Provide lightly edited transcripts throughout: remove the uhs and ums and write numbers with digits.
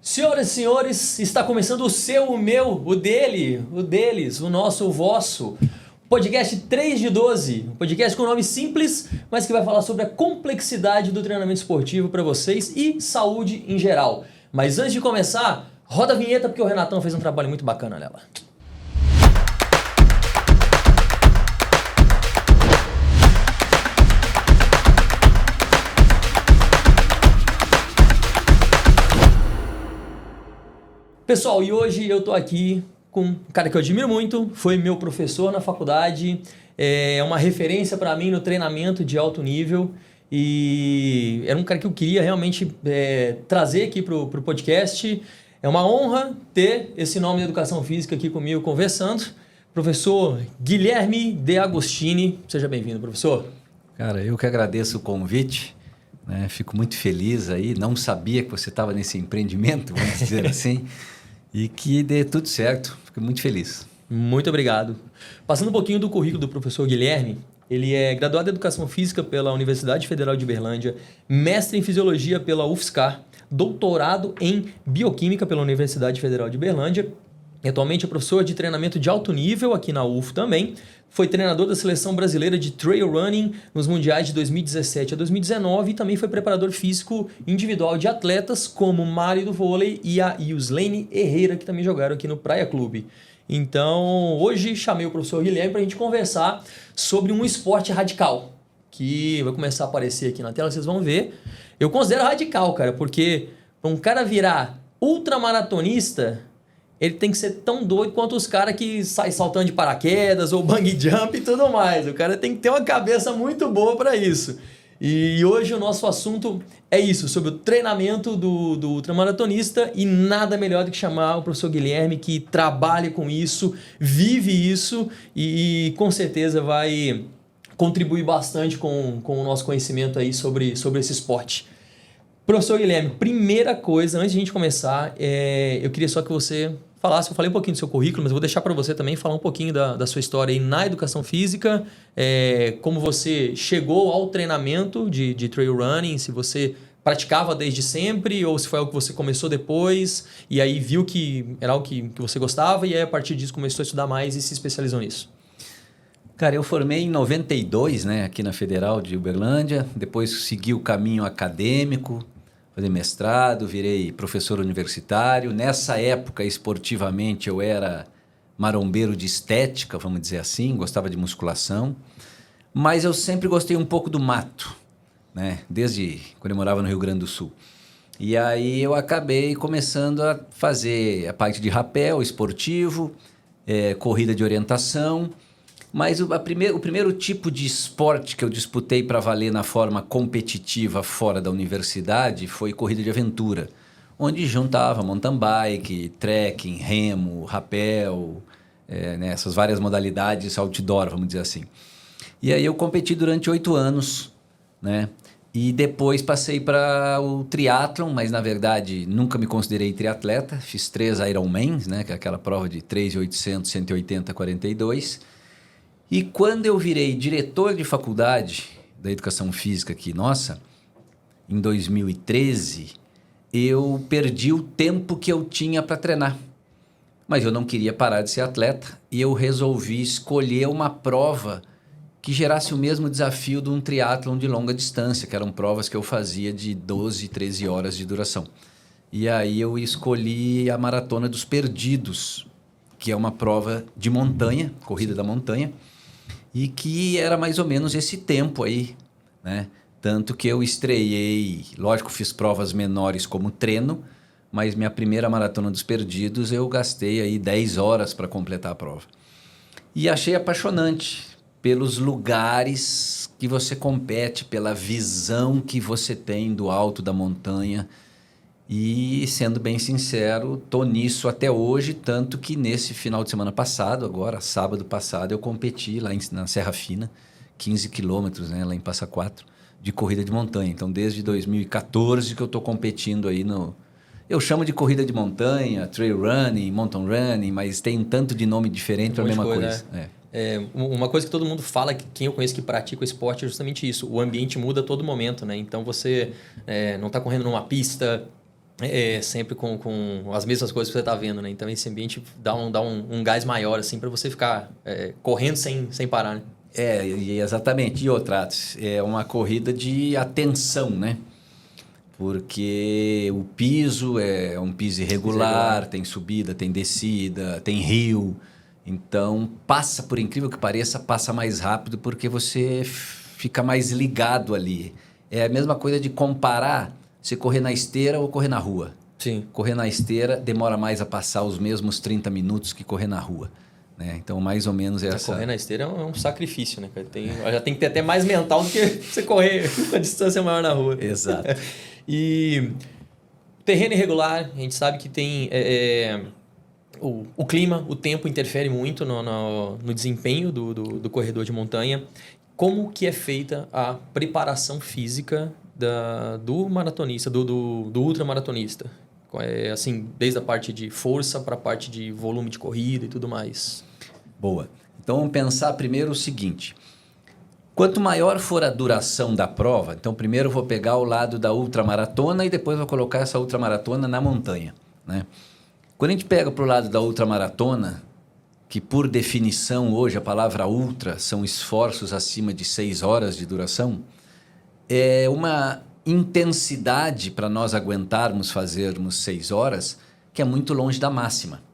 Senhoras e senhores, está começando o seu, o meu, o dele, o deles, o nosso, o vosso. Podcast 3 de 12. Um podcast com nome simples, mas que vai falar sobre a complexidade do treinamento esportivo para vocês e saúde em geral. Mas antes de começar, roda a vinheta porque o Renatão fez um trabalho muito bacana nela. Pessoal, e hoje eu tô aqui com um cara que eu admiro muito, foi meu professor na faculdade, é uma referência para mim no treinamento de alto nível e era um cara que eu queria realmente trazer aqui pro podcast. É uma honra ter esse nome de educação física aqui comigo conversando. Professor Guilherme De Agostini, seja bem-vindo, professor. Cara, eu que agradeço o convite, né? Fico muito feliz aí, não sabia que você estava nesse empreendimento, vamos dizer assim. E que dê tudo certo. Fico muito feliz. Muito obrigado. Passando um pouquinho do currículo do professor Guilherme, ele é graduado em Educação Física pela Universidade Federal de Uberlândia, mestre em Fisiologia pela UFSCar, doutorado em Bioquímica pela Universidade Federal de Uberlândia. Atualmente é professor de treinamento de alto nível aqui na UF também. Foi treinador da Seleção Brasileira de Trail Running nos Mundiais de 2017 a 2019 e também foi preparador físico individual de atletas como Mário do vôlei e a Yuslene Herrera, que também jogaram aqui no Praia Clube. Então, hoje chamei o professor Guilherme para a gente conversar sobre um esporte radical, que vai começar a aparecer aqui na tela, vocês vão ver. Eu considero radical, cara, porque para um cara virar ultramaratonista, ele tem que ser tão doido quanto os caras que saem saltando de paraquedas ou bungee jump e tudo mais. O cara tem que ter uma cabeça muito boa para isso. E hoje o nosso assunto é isso, sobre o treinamento do ultramaratonista, e nada melhor do que chamar o professor Guilherme, que trabalha com isso, vive isso e com certeza vai contribuir bastante com o nosso conhecimento aí sobre esse esporte. Professor Guilherme, primeira coisa, antes de a gente começar, eu queria só que você falasse, eu falei um pouquinho do seu currículo, mas eu vou deixar para você também falar um pouquinho da sua história aí na educação física, como você chegou ao treinamento de trail running, se você praticava desde sempre ou se foi algo que você começou depois e aí viu que era algo que você gostava e aí a partir disso começou a estudar mais e se especializou nisso. Cara, eu formei em 92, né, aqui na Federal de Uberlândia, depois segui o caminho acadêmico, fazer mestrado, virei professor universitário. Nessa época, esportivamente, eu era marombeiro de estética, vamos dizer assim, gostava de musculação, mas eu sempre gostei um pouco do mato, né? Desde quando eu morava no Rio Grande do Sul. E aí eu acabei começando a fazer a parte de rapel esportivo, corrida de orientação, mas o primeiro tipo de esporte que eu disputei para valer na forma competitiva fora da universidade foi corrida de aventura, onde juntava mountain bike, trekking, remo, rapel, né, essas várias modalidades outdoor, vamos dizer assim. E aí eu competi durante 8 anos, né? E depois passei para o triatlon, mas na verdade nunca me considerei triatleta. Fiz 3 Ironmans, né, que é aquela prova de 3.800, 180, 42. E quando eu virei diretor de faculdade da educação física aqui, nossa, em 2013, eu perdi o tempo que eu tinha para treinar. Mas eu não queria parar de ser atleta e eu resolvi escolher uma prova que gerasse o mesmo desafio de um triatlon de longa distância, que eram provas que eu fazia de 12, 13 horas de duração. E aí eu escolhi a Maratona dos Perdidos, que é uma prova de montanha, corrida da montanha, e que era mais ou menos esse tempo aí, né? Tanto que eu estreiei, lógico, fiz provas menores como treino, mas minha primeira Maratona dos Perdidos eu gastei aí 10 horas para completar a prova. E achei apaixonante pelos lugares que você compete, pela visão que você tem do alto da montanha. E, sendo bem sincero, tô nisso até hoje, tanto que nesse final de semana passado, agora, sábado passado, eu competi lá na Serra Fina, 15 quilômetros, né, lá em Passa Quatro, de corrida de montanha. Então, desde 2014 que eu tô competindo aí no... Eu chamo de corrida de montanha, trail running, mountain running, mas tem um tanto de nome diferente para a mesma coisa. Uma coisa que todo mundo fala, que quem eu conheço que pratica o esporte, é justamente isso. O ambiente muda a todo momento, né? Então, você não está correndo numa pista sempre com as mesmas coisas que você está vendo, né? Então esse ambiente dá um gás maior, assim, para você ficar correndo sem parar, né? Exatamente. E outra, é uma corrida de atenção, né? Porque o piso é um piso irregular, tem subida, tem descida, tem rio. Então, passa, por incrível que pareça, passa mais rápido porque você fica mais ligado ali. É a mesma coisa de comparar você correr na esteira ou correr na rua. Sim. Correr na esteira demora mais a passar os mesmos 30 minutos que correr na rua. Né? Então, mais ou menos essa... Correr na esteira é um sacrifício, né, cara? Já tem que ter até mais mental do que você correr a distância maior na rua. Exato. E terreno irregular, a gente sabe que tem... O clima, o tempo interfere muito no desempenho do corredor de montanha. Como que é feita a preparação física do maratonista, do ultramaratonista? Assim, desde a parte de força para a parte de volume de corrida e tudo mais. Boa. Então, vamos pensar primeiro o seguinte. Quanto maior for a duração da prova, então primeiro eu vou pegar o lado da ultramaratona e depois vou colocar essa ultramaratona na montanha, né? Quando a gente pega para o lado da ultramaratona, que por definição hoje a palavra ultra são esforços acima de 6 horas de duração, é uma intensidade para nós aguentarmos fazermos 6 horas que é muito longe da máxima.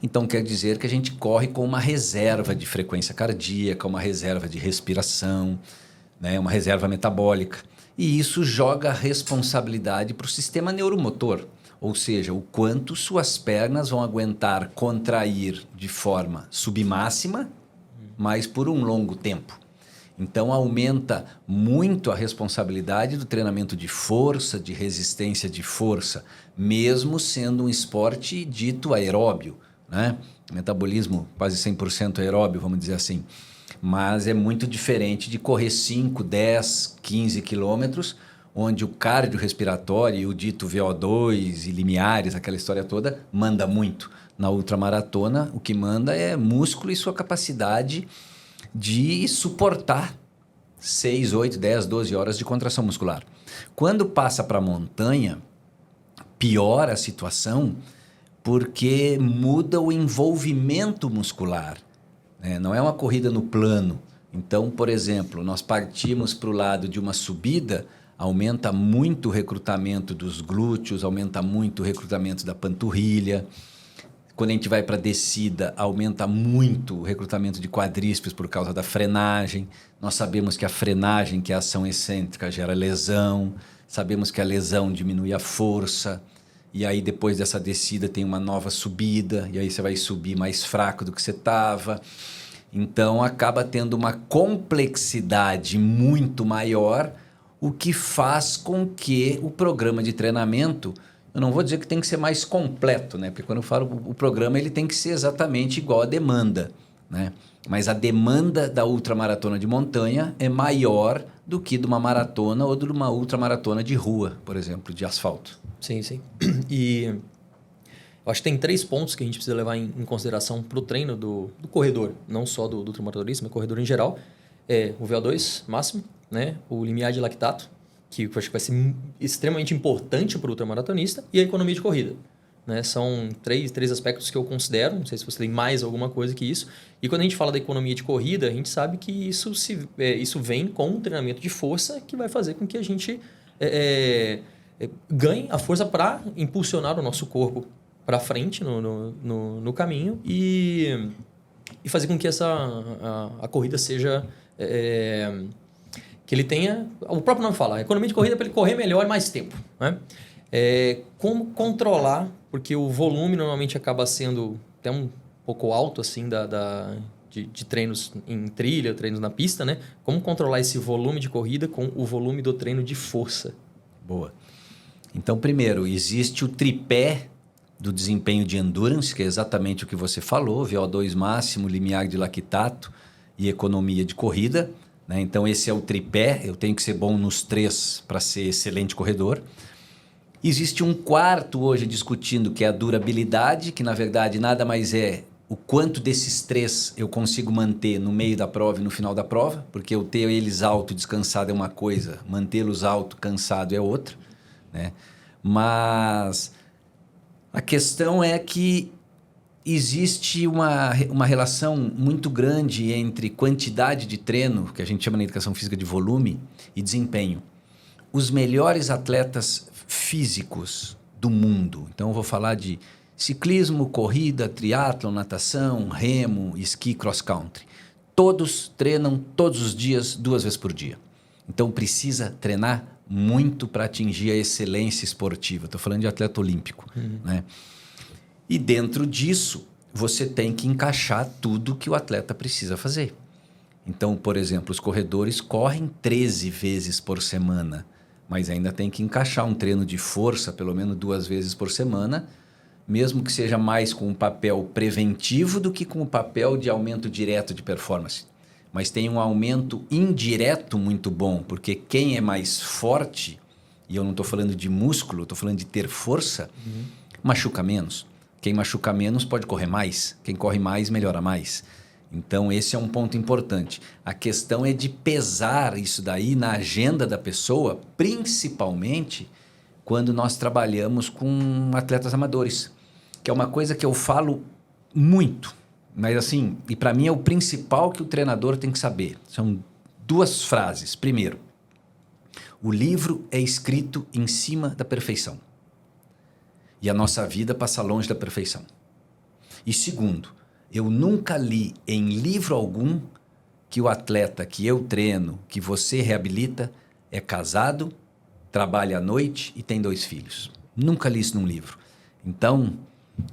Então quer dizer que a gente corre com uma reserva de frequência cardíaca, uma reserva de respiração, né, uma reserva metabólica. E isso joga responsabilidade para o sistema neuromotor. Ou seja, o quanto suas pernas vão aguentar contrair de forma submáxima, mas por um longo tempo. Então, aumenta muito a responsabilidade do treinamento de força, de resistência de força, mesmo sendo um esporte dito aeróbio, né? Metabolismo quase 100% aeróbio, vamos dizer assim. Mas é muito diferente de correr 5, 10, 15 quilômetros, onde o cardiorrespiratório e o dito VO2 e limiares, aquela história toda, manda muito. Na ultramaratona, o que manda é músculo e sua capacidade de suportar 6, 8, 10, 12 horas de contração muscular. Quando passa para a montanha, piora a situação porque muda o envolvimento muscular. Né? Não é uma corrida no plano. Então, por exemplo, nós partimos para o lado de uma subida, aumenta muito o recrutamento dos glúteos, aumenta muito o recrutamento da panturrilha. Quando a gente vai para a descida, aumenta muito o recrutamento de quadríceps por causa da frenagem. Nós sabemos que a frenagem, que é a ação excêntrica, gera lesão. Sabemos que a lesão diminui a força. E aí, depois dessa descida, tem uma nova subida. E aí, você vai subir mais fraco do que você estava. Então, acaba tendo uma complexidade muito maior, o que faz com que o programa de treinamento, eu não vou dizer que tem que ser mais completo, né? Porque quando eu falo o programa, ele tem que ser exatamente igual à demanda, né? Mas a demanda da ultramaratona de montanha é maior do que de uma maratona ou de uma ultramaratona de rua, por exemplo, de asfalto. Sim, sim. E eu acho que tem 3 pontos que a gente precisa levar em consideração para o treino do corredor, não só do ultramaratonista, mas corredor em geral. O VO2 máximo, né? O limiar de lactato, que eu acho que vai ser extremamente importante para o ultramaratonista, e a economia de corrida. Né? São três aspectos que eu considero, não sei se você tem mais alguma coisa que isso. E quando a gente fala da economia de corrida, a gente sabe que isso vem com um treinamento de força que vai fazer com que a gente ganhe a força para impulsionar o nosso corpo para frente no caminho e fazer com que a corrida seja... que ele tenha... O próprio nome fala, a economia de corrida é para ele correr melhor e mais tempo. Né? Como controlar, porque o volume normalmente acaba sendo até um pouco alto assim, de treinos em trilha, treinos na pista, né? Como controlar esse volume de corrida com o volume do treino de força? Boa. Então, primeiro, existe o tripé do desempenho de endurance, que é exatamente o que você falou, VO2 máximo, limiar de lactato e economia de corrida. Né? Então, esse é o tripé, eu tenho que ser bom nos 3 para ser excelente corredor. Existe um quarto hoje discutindo, que é a durabilidade, que na verdade nada mais é o quanto desses 3 eu consigo manter no meio da prova e no final da prova, porque eu ter eles alto descansado é uma coisa, mantê-los alto cansado é outra. Né? Mas a questão é que existe uma relação muito grande entre quantidade de treino, que a gente chama na educação física de volume, e desempenho. Os melhores atletas físicos do mundo, então eu vou falar de ciclismo, corrida, triatlon, natação, remo, esqui, cross country. Todos treinam todos os dias, 2 vezes por dia. Então precisa treinar muito para atingir a excelência esportiva. Estou falando de atleta olímpico, né? E dentro disso, você tem que encaixar tudo que o atleta precisa fazer. Então, por exemplo, os corredores correm 13 vezes por semana, mas ainda tem que encaixar um treino de força, pelo menos 2 vezes por semana, mesmo que seja mais com um papel preventivo do que com o papel de aumento direto de performance. Mas tem um aumento indireto muito bom, porque quem é mais forte, e eu não estou falando de músculo, estou falando de ter força, machuca menos. Quem machuca menos pode correr mais. Quem corre mais, melhora mais. Então, esse é um ponto importante. A questão é de pesar isso daí na agenda da pessoa, principalmente quando nós trabalhamos com atletas amadores, que é uma coisa que eu falo muito. Mas assim, e para mim é o principal que o treinador tem que saber. São 2 frases. Primeiro, o livro é escrito em cima da perfeição. E a nossa vida passa longe da perfeição. E segundo, eu nunca li em livro algum que o atleta que eu treino, que você reabilita, é casado, trabalha à noite e tem 2 filhos. Nunca li isso num livro. Então,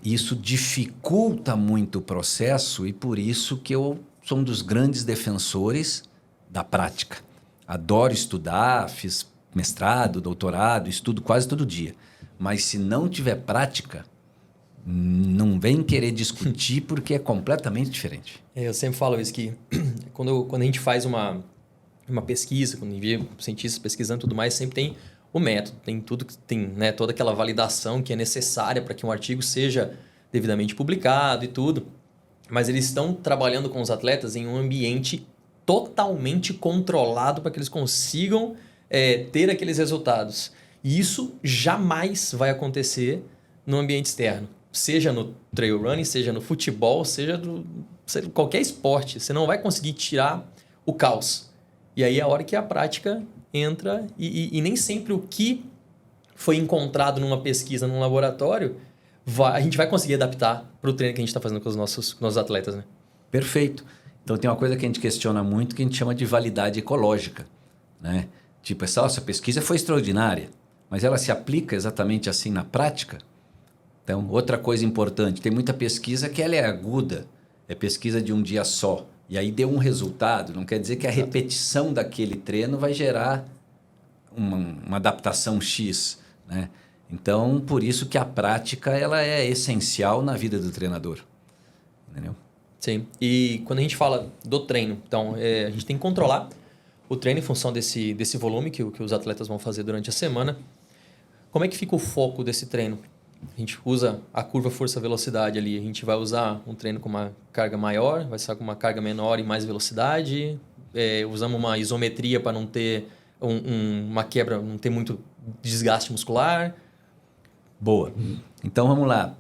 isso dificulta muito o processo e por isso que eu sou um dos grandes defensores da prática. Adoro estudar, fiz mestrado, doutorado, estudo quase todo dia. Mas se não tiver prática, não vem querer discutir porque é completamente diferente. Eu sempre falo isso, que quando a gente faz uma pesquisa, quando envia cientistas pesquisando e tudo mais, sempre tem o método, tem tudo, tem, né, toda aquela validação que é necessária para que um artigo seja devidamente publicado e tudo. Mas eles estão trabalhando com os atletas em um ambiente totalmente controlado para que eles consigam ter aqueles resultados. E isso jamais vai acontecer no ambiente externo. Seja no trail running, seja no futebol, seja qualquer esporte. Você não vai conseguir tirar o caos. E aí é a hora que a prática entra e nem sempre o que foi encontrado numa pesquisa, num laboratório, a gente vai conseguir adaptar para o treino que a gente está fazendo com os nossos atletas, né? Perfeito. Então tem uma coisa que a gente questiona muito que a gente chama de validade ecológica, né? Tipo, essa pesquisa foi extraordinária, mas ela se aplica exatamente assim na prática? Então, outra coisa importante, tem muita pesquisa que ela é aguda, é pesquisa de um dia só, e aí deu um resultado, não quer dizer que a repetição daquele treino vai gerar uma adaptação X, né? Então, por isso que a prática ela é essencial na vida do treinador, entendeu? Sim, e quando a gente fala do treino, então a gente tem que controlar o treino em função desse volume que os atletas vão fazer durante a semana. Como é que fica o foco desse treino? A gente usa a curva força-velocidade ali, a gente vai usar um treino com uma carga maior, vai ser com uma carga menor e mais velocidade, usamos uma isometria para não ter uma quebra, não ter muito desgaste muscular. Boa. Então vamos lá.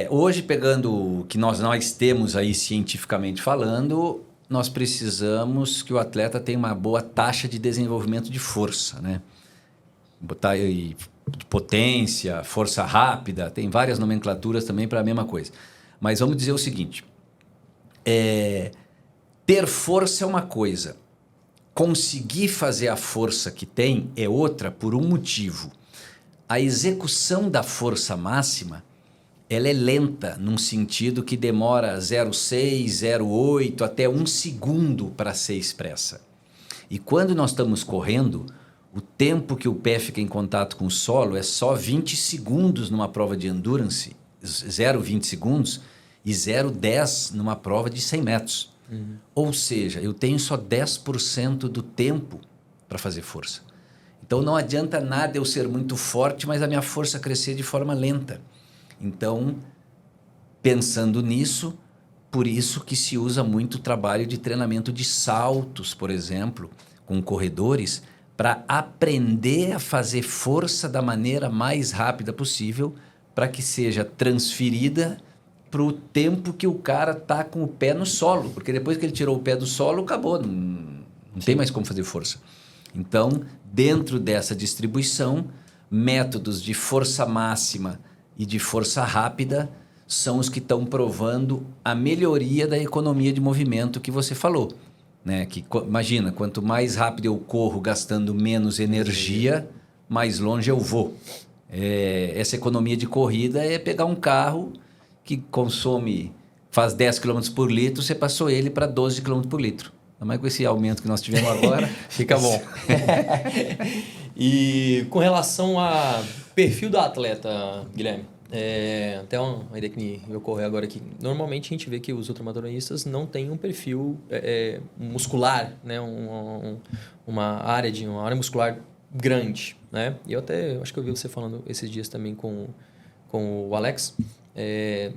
Hoje, pegando o que nós temos aí cientificamente falando, nós precisamos que o atleta tenha uma boa taxa de desenvolvimento de força, né? Botar aí potência, força rápida, tem várias nomenclaturas também para a mesma coisa. Mas vamos dizer o seguinte, ter força é uma coisa, conseguir fazer a força que tem é outra por um motivo. A execução da força máxima, ela é lenta, num sentido que demora 0,6, 0,8, até 1 segundo para ser expressa. E quando nós estamos correndo, o tempo que o pé fica em contato com o solo é só 20 segundos numa prova de endurance, 0,20 segundos, e 0,10 numa prova de 100 metros. Ou seja, eu tenho só 10% do tempo para fazer força. Então não adianta nada eu ser muito forte, mas a minha força crescer de forma lenta. Então, pensando nisso, por isso que se usa muito o trabalho de treinamento de saltos, por exemplo, com corredores, para aprender a fazer força da maneira mais rápida possível para que seja transferida para o tempo que o cara está com o pé no solo. Porque depois que ele tirou o pé do solo, acabou. Não tem mais como fazer força. Então, dentro dessa distribuição, métodos de força máxima e de força rápida são os que estão provando a melhoria da economia de movimento que você falou. Né? Imagina, quanto mais rápido eu corro gastando menos energia, mais longe eu vou. Essa economia de corrida é pegar um carro que faz 10 km por litro, você passou ele para 12 km por litro. Ainda mais com esse aumento que nós tivemos agora. Fica bom. E com relação ao perfil do atleta, Guilherme, até uma ideia que me ocorreu agora aqui. Normalmente a gente vê que os ultramaratonistas não têm um perfil muscular, né? Uma área muscular grande, né? E eu até acho que eu vi você falando esses dias também com o Alex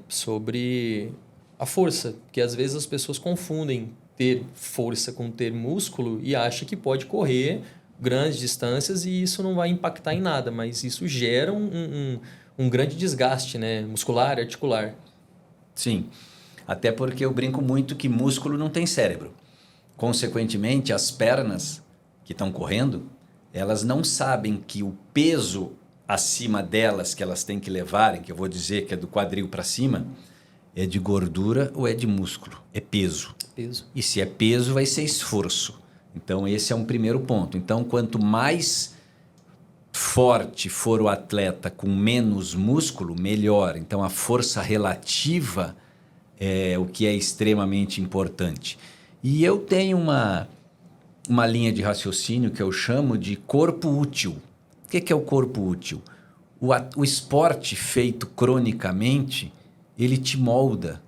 sobre a força, que às vezes as pessoas confundem ter força com ter músculo e acham que pode correr grandes distâncias e isso não vai impactar em nada, mas isso gera um grande desgaste, né? Muscular, articular. Sim, até porque eu brinco muito que músculo não tem cérebro. Consequentemente, as pernas que estão correndo, elas não sabem que o peso acima delas que elas têm que levarem, que eu vou dizer que é do quadril para cima, é de gordura ou é de músculo? É peso. Peso. E se é peso, vai ser esforço. Então, esse é um primeiro ponto. Então, quanto mais forte for o atleta com menos músculo, melhor. Então, a força relativa é o que é extremamente importante. E eu tenho uma linha de raciocínio que eu chamo de corpo útil. O que é o corpo útil? O esporte feito cronicamente, ele te molda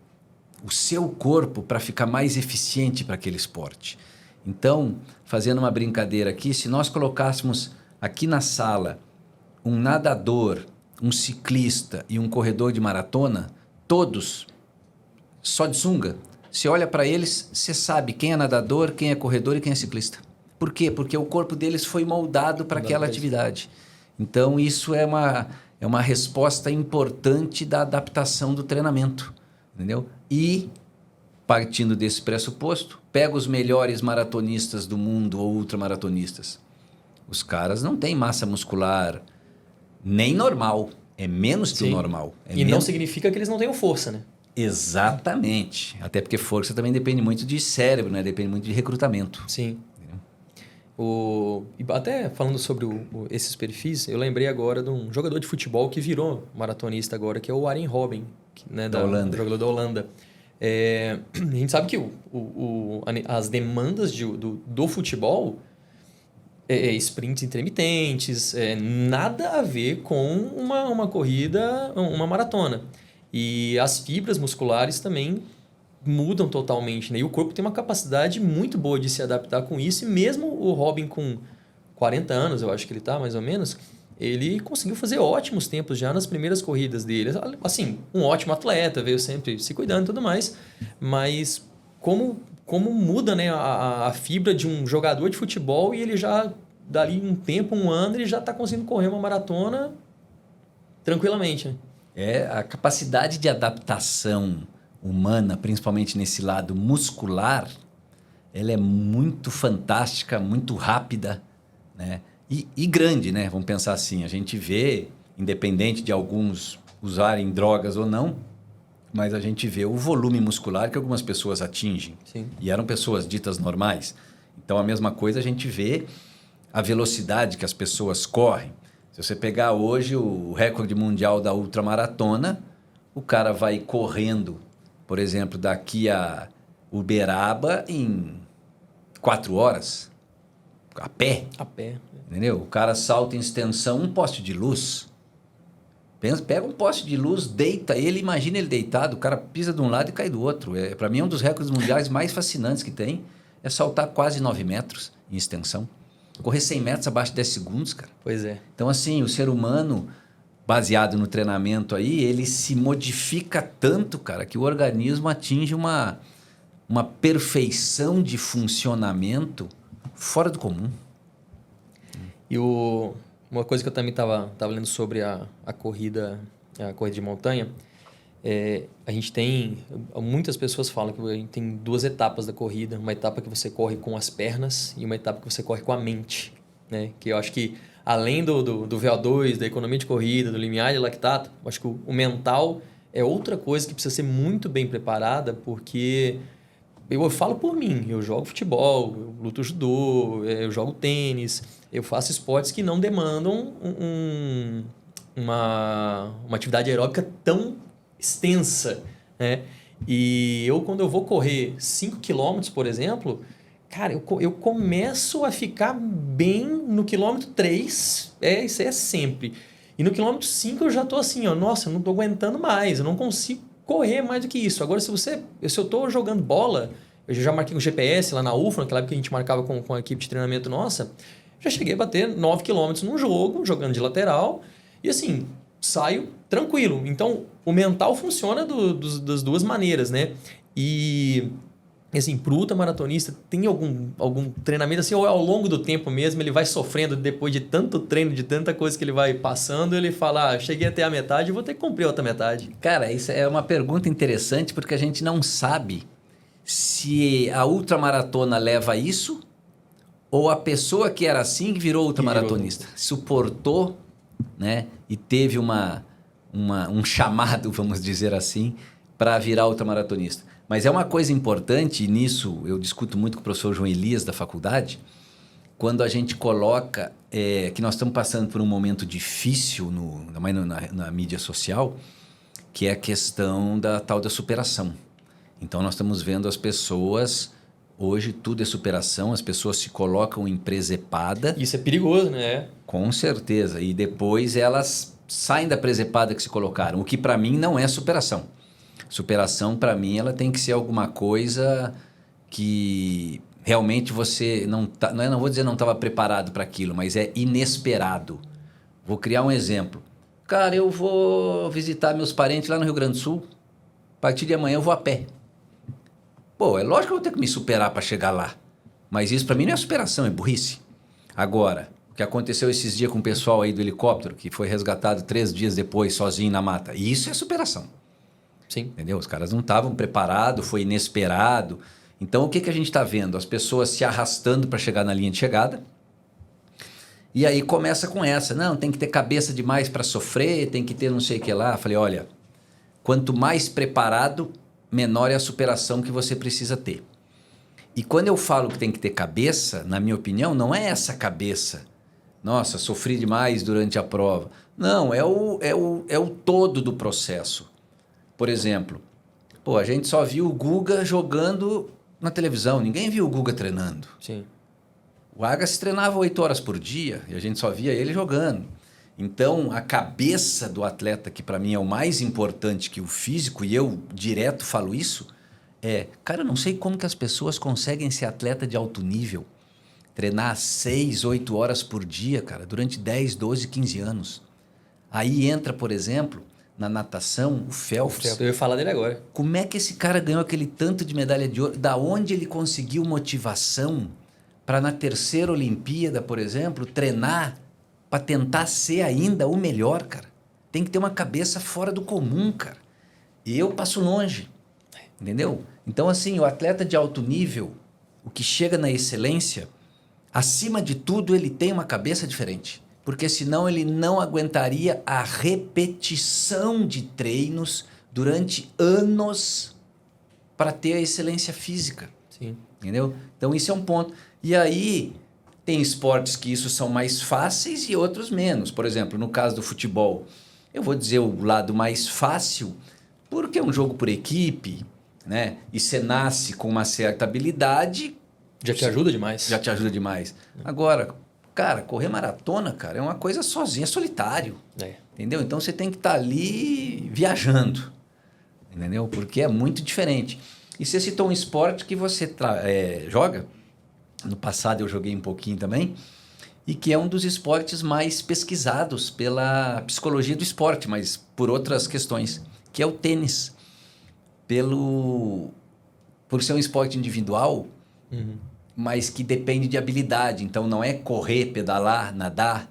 o seu corpo para ficar mais eficiente para aquele esporte. Então, fazendo uma brincadeira aqui, se nós colocássemos aqui na sala um nadador, um ciclista e um corredor de maratona, todos só de sunga, você olha para eles, você sabe quem é nadador, quem é corredor e quem é ciclista. Por quê? Porque o corpo deles foi moldado para aquela atividade. Então, isso é uma resposta importante da adaptação do treinamento, entendeu? E, partindo desse pressuposto, pega os melhores maratonistas do mundo ou ultramaratonistas. Os caras não têm massa muscular nem normal, é menos que o normal. Não significa que eles não tenham força, né? Exatamente. Até porque força também depende muito de cérebro, né? Depende muito de recrutamento. Sim. E até falando sobre esses perfis, eu lembrei agora de um jogador de futebol que virou maratonista agora, que é o Arjen Robben, né, da Holanda. Jogador da Holanda. A gente sabe que as demandas do futebol sprints intermitentes, nada a ver com uma corrida, uma maratona. E as fibras musculares também mudam totalmente, né? E o corpo tem uma capacidade muito boa de se adaptar com isso. E mesmo o Robin com 40 anos, eu acho que ele tá, mais ou menos, ele conseguiu fazer ótimos tempos já nas primeiras corridas dele. Assim, um ótimo atleta, veio sempre se cuidando e tudo mais. Mas como muda, né, a fibra de um jogador de futebol e ele já, dali um tempo, um ano, ele já está conseguindo correr uma maratona tranquilamente, né? A capacidade de adaptação humana, principalmente nesse lado muscular, ela é muito fantástica, muito rápida, né? E grande, né? Vamos pensar assim, a gente vê, independente de alguns usarem drogas ou não, mas a gente vê o volume muscular que algumas pessoas atingem. Sim. E eram pessoas ditas normais. Então, a mesma coisa a gente vê a velocidade que as pessoas correm. Se você pegar hoje o recorde mundial da ultramaratona, o cara vai correndo, por exemplo, daqui a Uberaba em 4 horas, a pé. A pé. Entendeu? O cara salta em extensão um poste de luz. Pega um poste de luz, deita ele, imagina ele deitado, o cara pisa de um lado e cai do outro. Para mim, é um dos recordes mundiais mais fascinantes que tem, é saltar quase 9 metros em extensão. Correr 100 metros abaixo de 10 segundos, cara. Pois é. Então, assim, o ser humano, baseado no treinamento aí, ele se modifica tanto, cara, que o organismo atinge uma perfeição de funcionamento fora do comum. E uma coisa que eu também tava lendo sobre a corrida de montanha, a gente tem... Muitas pessoas falam que a gente tem 2 etapas da corrida. Uma etapa que você corre com as pernas e uma etapa que você corre com a mente, né? Que eu acho que, além do VO2, da economia de corrida, do limiar de lactato, eu acho que o mental é outra coisa que precisa ser muito bem preparada, porque... Eu falo por mim, eu jogo futebol, eu luto judô, eu jogo tênis, eu faço esportes que não demandam uma atividade aeróbica tão extensa, né? E quando eu vou correr 5 quilômetros, por exemplo, cara, eu começo a ficar bem no quilômetro 3, isso é sempre. E no quilômetro 5 eu já tô assim, ó, nossa, eu não tô aguentando mais, eu não consigo correr mais do que isso. Agora, se eu tô jogando bola, eu já marquei com o GPS lá na UFA, naquela época que a gente marcava com a equipe de treinamento nossa, já cheguei a bater 9 quilômetros num jogo, jogando de lateral, e assim, saio tranquilo. Então, o mental funciona das 2 maneiras, né? E assim, pro ultramaratonista, tem algum treinamento assim, ou ao longo do tempo mesmo, ele vai sofrendo depois de tanto treino, de tanta coisa que ele vai passando, ele fala, cheguei até a metade, vou ter que cumprir a outra metade. Cara, isso é uma pergunta interessante porque a gente não sabe se a ultramaratona leva a isso ou a pessoa que era assim virou ultramaratonista. Suportou, né? E teve um chamado, vamos dizer assim, para virar ultramaratonista. Mas é uma coisa importante, e nisso eu discuto muito com o professor João Elias da faculdade, quando a gente coloca que nós estamos passando por um momento difícil na mídia social, que é a questão da tal da superação. Então nós estamos vendo as pessoas, hoje tudo é superação, as pessoas se colocam em presepada. Isso é perigoso, né? Com certeza, e depois elas saem da presepada que se colocaram, o que para mim não é superação. Superação, para mim, ela tem que ser alguma coisa que realmente você não vou dizer não estava preparado para aquilo, mas é inesperado. Vou criar um exemplo. Cara, eu vou visitar meus parentes lá no Rio Grande do Sul. A partir de amanhã eu vou a pé. Pô, é lógico que eu vou ter que me superar para chegar lá. Mas isso para mim não é superação, é burrice. Agora, o que aconteceu esses dias com o pessoal aí do helicóptero, que foi resgatado 3 dias depois, sozinho na mata. Isso é superação. Sim. Entendeu? Os caras não estavam preparados, foi inesperado. Então, o que a gente está vendo? As pessoas se arrastando para chegar na linha de chegada. E aí começa com essa. Não, tem que ter cabeça demais para sofrer, tem que ter não sei o que lá. Falei, olha, quanto mais preparado, menor é a superação que você precisa ter. E quando eu falo que tem que ter cabeça, na minha opinião, não é essa cabeça. Nossa, sofri demais durante a prova. Não, é o todo do processo. Por exemplo, a gente só viu o Guga jogando na televisão, ninguém viu o Guga treinando. Sim. O Agassi treinava 8 horas por dia e a gente só via ele jogando. Então, a cabeça do atleta, que para mim é o mais importante que o físico, e eu direto falo isso, cara, eu não sei como que as pessoas conseguem ser atleta de alto nível, treinar 6, 8 horas por dia, cara, durante 10, 12, 15 anos. Aí entra, por exemplo, na natação, o Phelps. Eu ia falar dele agora. Como é que esse cara ganhou aquele tanto de medalha de ouro? Da onde ele conseguiu motivação para na 3ª Olimpíada, por exemplo, treinar para tentar ser ainda o melhor, cara? Tem que ter uma cabeça fora do comum, cara. E eu passo longe, entendeu? Então, assim, o atleta de alto nível, o que chega na excelência, acima de tudo, ele tem uma cabeça diferente. Porque senão ele não aguentaria a repetição de treinos durante anos para ter a excelência física. Sim. Entendeu? Então isso é um ponto. E aí tem esportes que isso são mais fáceis e outros menos. Por exemplo, no caso do futebol, eu vou dizer o lado mais fácil, porque é um jogo por equipe, né? E você nasce com uma certa habilidade. Já te ajuda demais. Já te ajuda demais. Agora, cara, correr maratona, cara, é uma coisa sozinha, é solitário. Entendeu? Então você tem que estar ali viajando. Entendeu? Porque é muito diferente. E você citou um esporte que você joga. No passado eu joguei um pouquinho também. E que é um dos esportes mais pesquisados pela psicologia do esporte, mas por outras questões, que é o tênis. Por ser um esporte individual, mas que depende de habilidade. Então, não é correr, pedalar, nadar.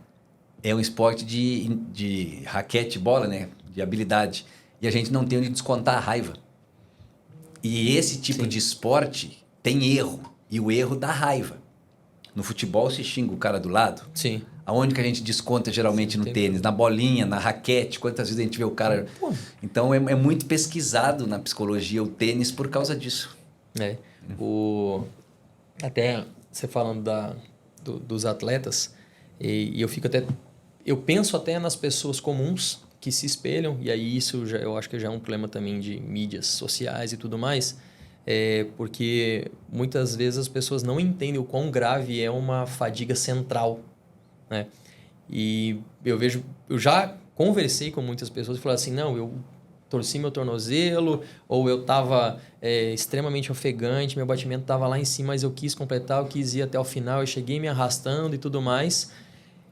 É um esporte de raquete, bola, né? De habilidade. E a gente não tem onde descontar a raiva. E esse tipo de esporte tem erro. E o erro dá raiva. No futebol se xinga o cara do lado. Sim. Aonde que a gente desconta geralmente no tênis? Na bolinha, na raquete. Quantas vezes a gente vê o cara... Pô. Então é muito pesquisado na psicologia o tênis por causa disso. Até você falando dos atletas, e eu penso até nas pessoas comuns que se espelham, e aí isso eu acho que já é um problema também de mídias sociais e tudo mais, porque muitas vezes as pessoas não entendem o quão grave é uma fadiga central, né? E eu já conversei com muitas pessoas e falei assim, não, eu torci meu tornozelo, ou eu estava extremamente ofegante, meu batimento estava lá em cima, mas eu quis completar, eu quis ir até o final, eu cheguei me arrastando e tudo mais.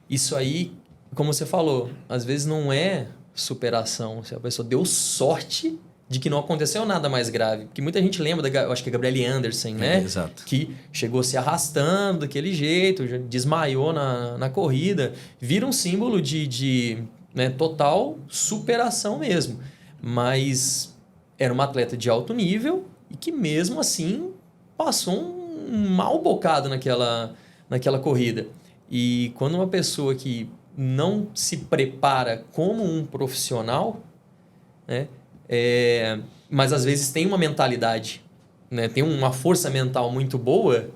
Isso aí, como você falou, às vezes não é superação. A pessoa deu sorte de que não aconteceu nada mais grave. Porque muita gente lembra, eu acho que a Gabrielle Anderson, né? Exato. Que chegou se arrastando daquele jeito, já desmaiou na corrida. Vira um símbolo de total superação mesmo. Mas era uma atleta de alto nível e que mesmo assim passou um mau bocado naquela corrida. E quando uma pessoa que não se prepara como um profissional, né, mas às vezes tem uma mentalidade, né, tem uma força mental muito boa,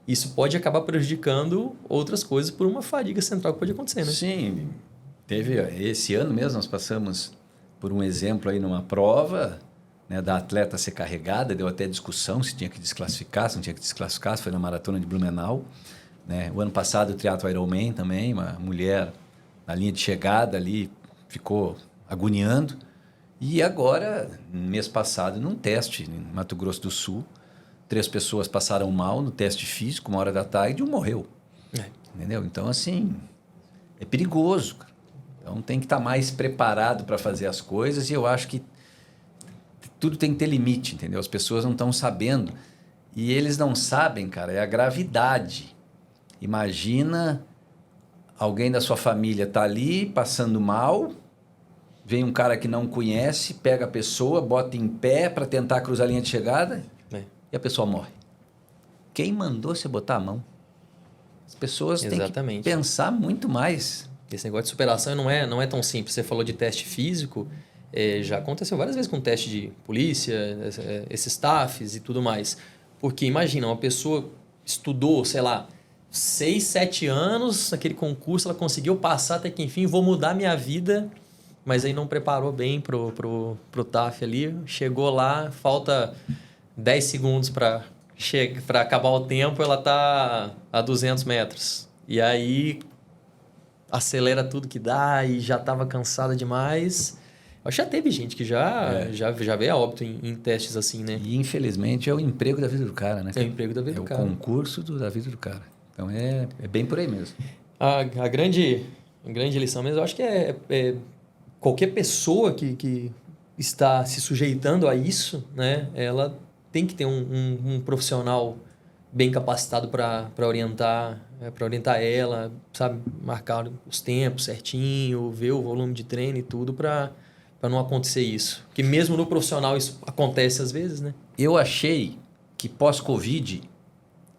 isso pode acabar prejudicando outras coisas por uma fadiga central que pode acontecer, né? Sim, teve esse ano mesmo, nós passamos por um exemplo aí numa prova, né, da atleta ser carregada, deu até discussão se tinha que desclassificar, se não tinha que desclassificar, foi na maratona de Blumenau, né? O ano passado o triatlo Ironman também, uma mulher na linha de chegada ali ficou agoniando. E agora, mês passado, num teste em Mato Grosso do Sul, 3 pessoas passaram mal no teste físico, 1h da tarde, e um morreu. Entendeu? Então, assim, é perigoso, cara. Então, tem que estar mais preparado para fazer as coisas, e eu acho que tudo tem que ter limite, entendeu? As pessoas não estão sabendo. E eles não sabem, cara, é a gravidade. Imagina alguém da sua família tá ali passando mal, vem um cara que não conhece, pega a pessoa, bota em pé para tentar cruzar a linha de chegada e a pessoa morre. Quem mandou você botar a mão? As pessoas têm que pensar muito mais. Esse negócio de superação não é tão simples. Você falou de teste físico, já aconteceu várias vezes com teste de polícia, esses TAFs e tudo mais. Porque imagina, uma pessoa estudou, sei lá, 6, 7 anos naquele concurso, ela conseguiu passar até que enfim, vou mudar minha vida, mas aí não preparou bem pro TAF ali, chegou lá, falta 10 segundos para acabar o tempo, ela tá a 200 metros. E aí acelera tudo que dá e já estava cansada demais. Acho que já teve gente que já veio a óbito em testes assim, né? E infelizmente é o emprego da vida do cara, né? É o emprego da vida do cara. É o concurso da vida do cara. Então é bem por aí mesmo. A grande lição mesmo, eu acho que qualquer pessoa que está se sujeitando a isso, né? Ela tem que ter um profissional bem capacitado para orientar ela, sabe? Marcar os tempos certinho, ver o volume de treino e tudo para não acontecer isso. Porque mesmo no profissional isso acontece às vezes, né? Eu achei que pós-Covid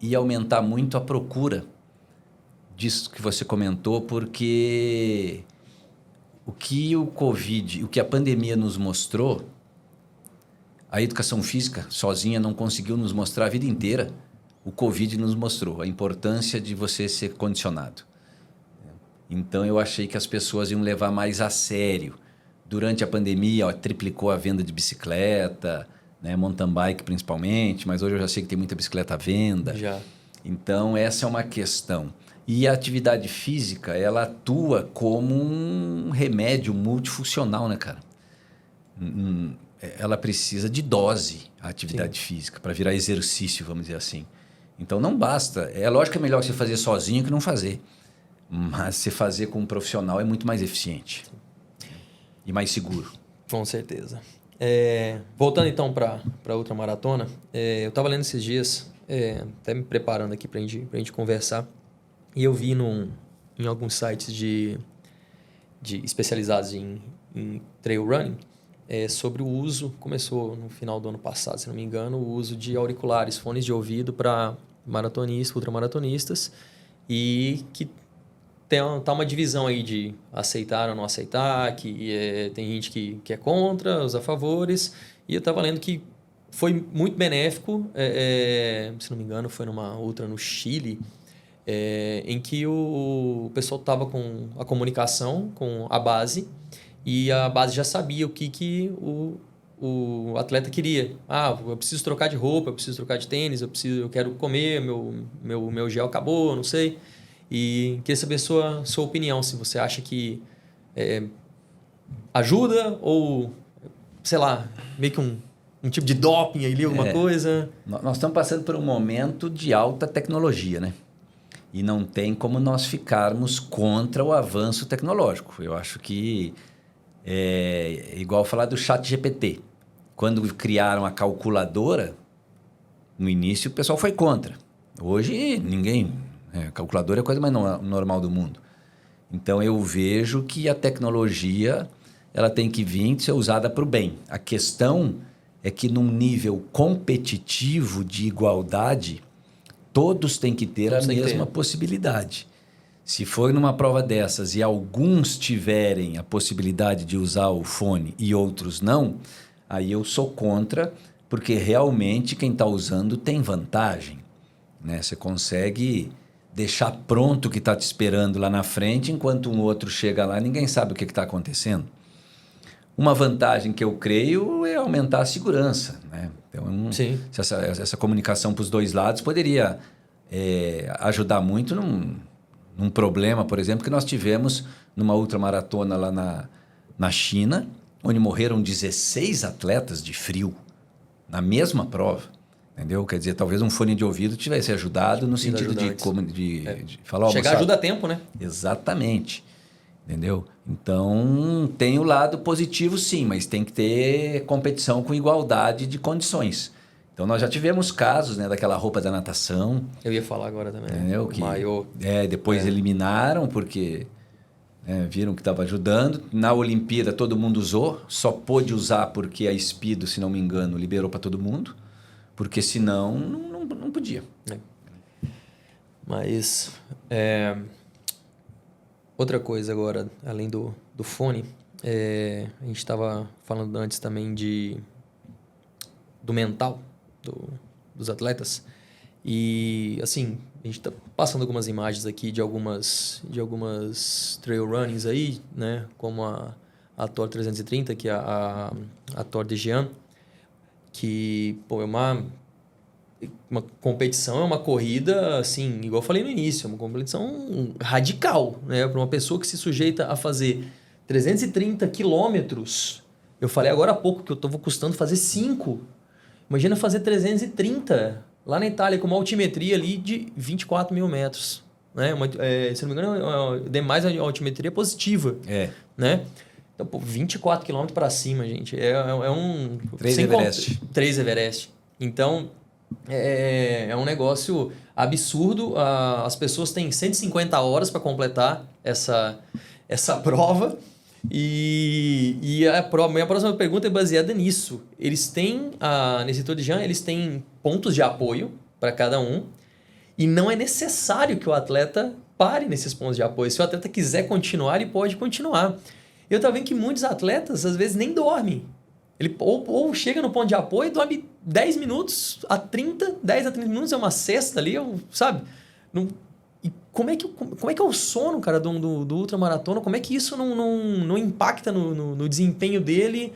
ia aumentar muito a procura disso que você comentou, porque o que a pandemia nos mostrou, a educação física sozinha não conseguiu nos mostrar a vida inteira. O Covid nos mostrou a importância de você ser condicionado. Então, eu achei que as pessoas iam levar mais a sério. Durante a pandemia, triplicou a venda de bicicleta, né, mountain bike principalmente, mas hoje eu já sei que tem muita bicicleta à venda. Já. Então, essa é uma questão. E a atividade física, ela atua como um remédio multifuncional, né, cara? Ela precisa de dose, a atividade física, para virar exercício, vamos dizer assim. Então, não basta. É lógico que é melhor você fazer sozinho que não fazer. Mas você fazer com um profissional é muito mais eficiente. E mais seguro. Com certeza. Voltando então para outra maratona, eu estava lendo esses dias até me preparando aqui pra gente conversar, e eu vi em alguns sites de especializados em trail running, sobre o uso, começou no final do ano passado, se não me engano, o uso de auriculares, fones de ouvido para maratonistas, ultramaratonistas, e que tá uma divisão aí de aceitar ou não aceitar, que tem gente que é contra, os a favores, e eu estava lendo que foi muito benéfico, se não me engano, foi numa ultra no Chile, em que o pessoal estava com a comunicação com a base, e a base já sabia o que o atleta queria. Ah, eu preciso trocar de roupa, eu preciso trocar de tênis, eu quero comer, meu gel acabou, não sei. E queria saber sua opinião, se você acha que ajuda ou, sei lá, meio que um tipo de doping ali, alguma coisa. Nós estamos passando por um momento de alta tecnologia, né? E não tem como nós ficarmos contra o avanço tecnológico. Eu acho que é igual falar do ChatGPT. Quando criaram a calculadora, no início o pessoal foi contra. Hoje ninguém... calculadora é a coisa mais normal do mundo. Então eu vejo que a tecnologia ela tem que vir ser usada para o bem. A questão é que num nível competitivo de igualdade, todos têm que ter a mesma possibilidade. Se for numa prova dessas e alguns tiverem a possibilidade de usar o fone e outros não, aí eu sou contra, porque realmente quem está usando tem vantagem, né? Você consegue deixar pronto o que está te esperando lá na frente, enquanto um outro chega lá e ninguém sabe o que está acontecendo. Uma vantagem que eu creio é aumentar a segurança, né? Então, essa comunicação para os dois lados poderia ajudar muito num problema, por exemplo, que nós tivemos numa ultramaratona lá na China, onde morreram 16 atletas de frio na mesma prova. Entendeu? Quer dizer, talvez um fone de ouvido tivesse ajudado no sentido de falar... Chegar ajuda a tempo, né? Exatamente. Entendeu? Então, tem o lado positivo sim, mas tem que ter competição com igualdade de condições. Então, nós já tivemos casos, né, daquela roupa da natação. Eu ia falar agora também. Entendeu? O maiô. Depois eliminaram porque viram que estava ajudando. Na Olimpíada todo mundo usou, só pôde usar porque a Speedo, se não me engano, liberou para todo mundo. Porque senão não podia. Mas outra coisa agora, além do fone, a gente estava falando antes também do mental dos atletas. E assim, a gente está passando algumas imagens aqui de algumas trail runnings aí, né? Como a Tor 330, que é a Tor de Jean, que é uma competição, é uma corrida, assim, igual eu falei no início, é uma competição radical, né? Para uma pessoa que se sujeita a fazer 330 quilômetros. Eu falei agora há pouco que eu estava custando fazer 5. Imagina fazer 330 lá na Itália com uma altimetria ali de 24 mil metros. Né? Se não me engano, demais a altimetria positiva. Né? Então, 24 quilômetros para cima, gente. É um... 3 Everest. 3 Everest. Então, é um negócio absurdo. As pessoas têm 150 horas para completar essa prova. E a minha próxima pergunta é baseada nisso. Eles têm, nesse Tour de Jean, eles têm pontos de apoio para cada um. E não é necessário que o atleta pare nesses pontos de apoio. Se o atleta quiser continuar, ele pode continuar. Eu estava vendo que muitos atletas, às vezes, nem dormem. Ele ou chega no ponto de apoio e dorme 10 minutos a 30, 10 a 30 minutos, é uma cesta ali, sabe? E como é que é o sono, cara, do ultramaratona? Como é que isso não impacta no desempenho dele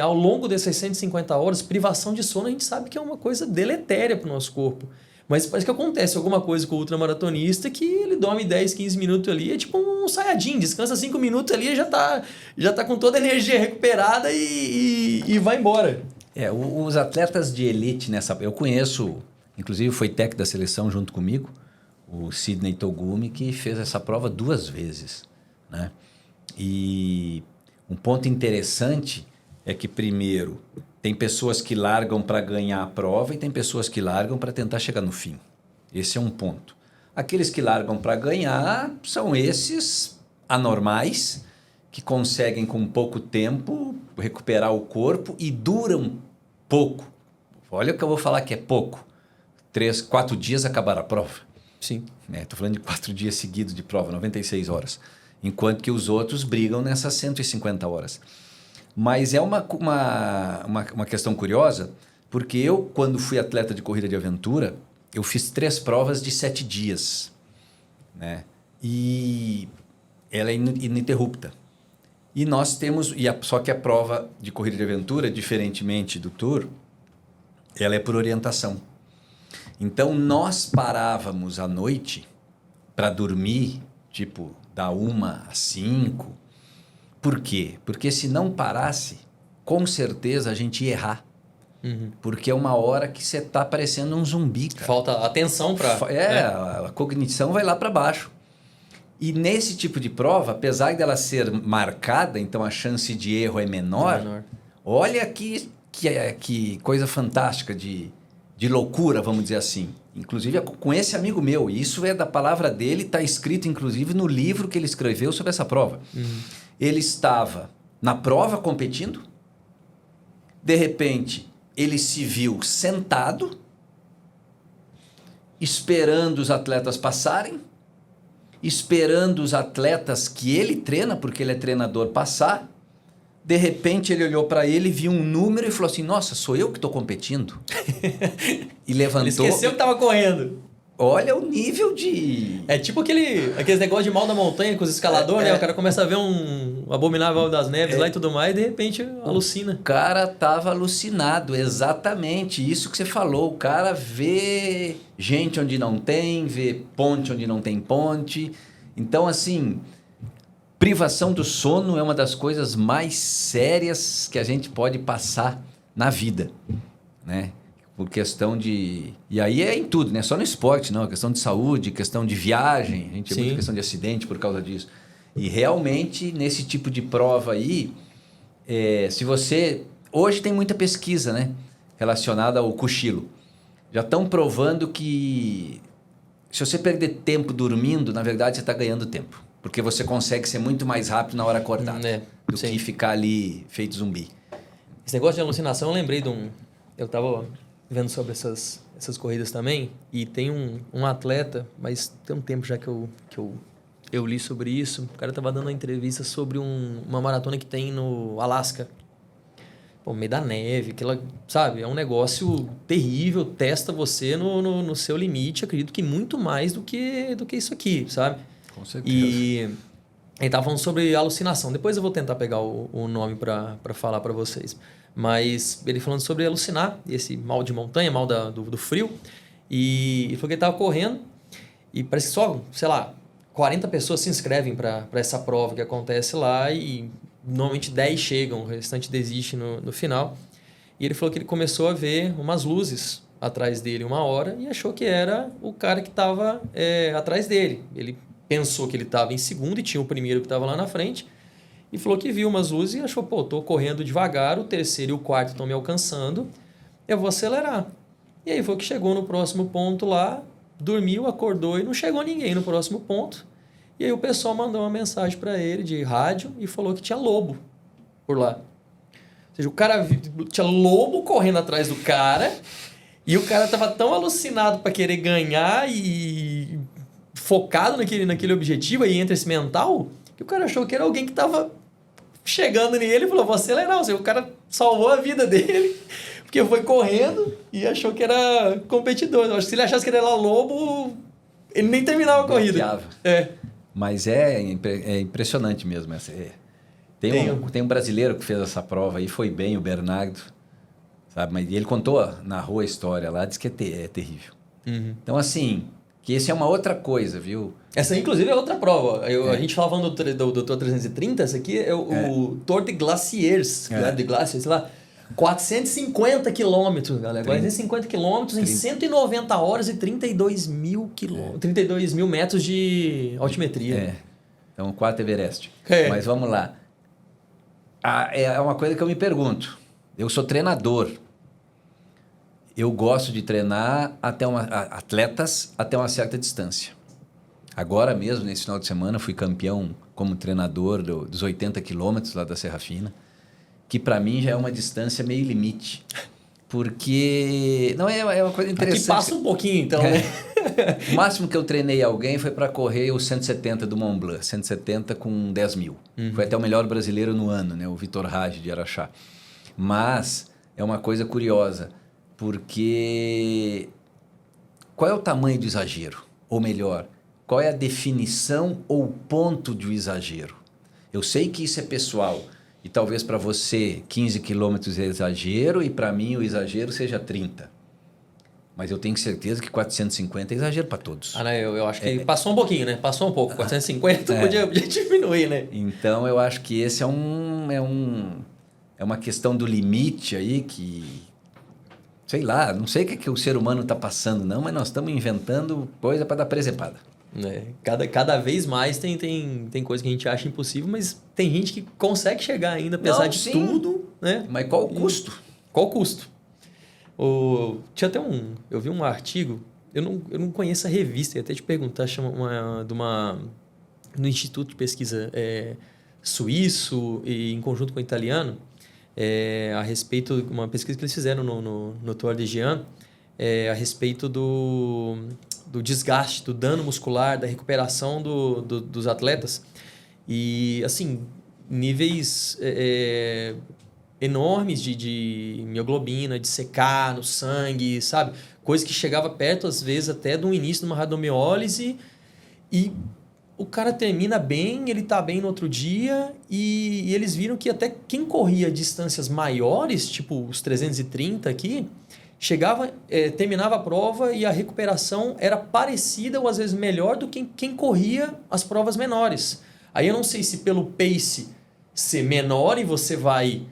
ao longo dessas 150 horas? Privação de sono, a gente sabe que é uma coisa deletéria para o nosso corpo. Mas parece que acontece alguma coisa com o ultramaratonista que ele dorme 10, 15 minutos ali, é tipo um Saiyajin, descansa 5 minutos ali e já tá com toda a energia recuperada e vai embora. Os atletas de elite eu conheço, inclusive foi técnico da seleção junto comigo, o Sidney Togumi, que fez essa prova 2 vezes, né? E um ponto interessante é que, primeiro, tem pessoas que largam para ganhar a prova e tem pessoas que largam para tentar chegar no fim. Esse é um ponto. Aqueles que largam para ganhar são esses anormais que conseguem, com pouco tempo, recuperar o corpo e duram pouco. Olha o que eu vou falar que é pouco. 3, 4 dias acabar a prova. Sim. Estou falando de 4 dias seguidos de prova, 96 horas. Enquanto que os outros brigam nessas 150 horas. Mas é uma questão curiosa, porque eu, quando fui atleta de corrida de aventura, eu fiz 3 provas de 7 dias. Né? E ela é ininterrupta. E nós temos... Só que a prova de corrida de aventura, diferentemente do Tour, ela é por orientação. Então, nós parávamos à noite para dormir, tipo, da 1 às 5. Por quê? Porque se não parasse, com certeza a gente ia errar. Uhum. Porque é uma hora que você está parecendo um zumbi, cara. Falta atenção para... A cognição vai lá para baixo. E nesse tipo de prova, apesar dela ser marcada, então a chance de erro é menor. Olha que coisa fantástica de loucura, vamos dizer assim. Inclusive com esse amigo meu. E isso é da palavra dele, está escrito inclusive no livro que ele escreveu sobre essa prova. Uhum. Ele estava na prova competindo, de repente ele se viu sentado, esperando os atletas passarem, esperando os atletas que ele treina, porque ele é treinador, passar. De repente ele olhou para ele, viu um número e falou assim, nossa, sou eu que estou competindo? E levantou. Ele esqueceu que estava correndo. Olha o nível de... É tipo aqueles negócios de mal da montanha com os escaladores, né? O cara começa a ver um abominável das neves lá e tudo mais, e de repente alucina. O cara tava alucinado, exatamente isso que você falou. O cara vê gente onde não tem, vê ponte onde não tem ponte. Então, assim, privação do sono é uma das coisas mais sérias que a gente pode passar na vida, né? Por questão de... E aí é em tudo, né? Só no esporte, não. Questão de saúde, questão de viagem. A gente tem muita questão de acidente por causa disso. E realmente, nesse tipo de prova aí, se você... Hoje tem muita pesquisa, né? Relacionada ao cochilo. Já estão provando que se você perder tempo dormindo, na verdade, você está ganhando tempo. Porque você consegue ser muito mais rápido na hora acordada. Do que ficar ali feito zumbi. Esse negócio de alucinação, eu lembrei de um... Eu estava... vendo sobre essas corridas também, e tem um atleta, mas tem um tempo já que eu li sobre isso, o cara estava dando uma entrevista sobre uma maratona que tem no Alasca, no meio da neve, aquela, sabe, é um negócio terrível, testa você no seu limite, acredito que muito mais do que isso aqui, sabe? Com certeza. E ele estava falando sobre alucinação, depois eu vou tentar pegar o nome para falar para vocês. Mas ele falando sobre alucinar, esse mal de montanha, mal do frio. E ele falou que ele estava correndo e parece que só, sei lá, 40 pessoas se inscrevem para essa prova que acontece lá e normalmente 10 chegam, o restante desiste no final. E ele falou que ele começou a ver umas luzes atrás dele 1 hora e achou que era o cara que estava atrás dele. Ele pensou que ele estava em segundo e tinha o primeiro que estava lá na frente. E falou que viu umas luzes e achou, pô, tô correndo devagar, o terceiro e o quarto estão me alcançando, eu vou acelerar. E aí foi que chegou no próximo ponto lá, dormiu, acordou e não chegou ninguém no próximo ponto. E aí o pessoal mandou uma mensagem para ele de rádio e falou que tinha lobo por lá. Ou seja, o cara tinha lobo correndo atrás do cara e o cara tava tão alucinado para querer ganhar e focado naquele objetivo, aí entra esse mental, que o cara achou que era alguém que tava chegando nele e falou, vou acelerar. Ou seja, o cara salvou a vida dele, porque foi correndo e achou que era competidor. Eu acho que se ele achasse que ele era lobo, ele nem terminava a corrida. Mas é impressionante mesmo. Tem um brasileiro que fez essa prova aí, foi bem, o Bernardo, sabe? Mas ele contou, narrou a história lá, disse que é terrível. Uhum. Então, assim, que isso é uma outra coisa, viu? Essa, inclusive, é outra prova. A gente estava falando do Tour 330, essa aqui é o Tour de Glaciers, de Glaciers, sei lá, 450 quilômetros, galera. 450 quilômetros em 190 horas e 32 mil metros de altimetria. Então, 4 Everest. Mas vamos lá. É uma coisa que eu me pergunto. Eu sou treinador. Eu gosto de treinar atletas até uma certa distância. Agora mesmo, nesse final de semana, fui campeão como treinador dos 80 quilômetros lá da Serra Fina, que para mim já é uma distância meio limite. Porque... Não, é uma coisa interessante. Aqui passa um pouquinho, então, né? O máximo que eu treinei alguém foi para correr o 170 do Mont Blanc. 170 com 10 mil. Foi até o melhor brasileiro no ano, né? O Vitor Rage de Araxá. Mas é uma coisa curiosa, porque qual é o tamanho do exagero? Ou melhor, qual é a definição ou ponto de exagero? Eu sei que isso é pessoal. E talvez para você 15 quilômetros é exagero e para mim o exagero seja 30. Mas eu tenho certeza que 450 é exagero para todos. Né? Eu acho que passou um pouquinho, né? Passou um pouco. 450 podia diminuir, né? Então eu acho que esse é uma questão do limite aí que... Sei lá, não sei o que o ser humano está passando não, mas nós estamos inventando coisa para dar presepada. Cada vez mais tem coisa que a gente acha impossível, mas tem gente que consegue chegar ainda, apesar de tudo, né? Mas qual o custo? Qual o custo? Tinha até eu vi um artigo, eu não conheço a revista, ia até te perguntar, no Instituto de Pesquisa suíço e em conjunto com o italiano, a respeito de uma pesquisa que eles fizeram no Tour de Jean, a respeito do desgaste, do dano muscular, da recuperação dos atletas. E, assim, níveis enormes de mioglobina, de secar no sangue, sabe? Coisa que chegava perto, às vezes, até do início de uma radiomiólise. E o cara termina bem, ele tá bem no outro dia. E eles viram que até quem corria distâncias maiores, tipo os 330 aqui... terminava a prova e a recuperação era parecida ou às vezes melhor do que quem corria as provas menores. Aí eu não sei se pelo pace ser menor e você vai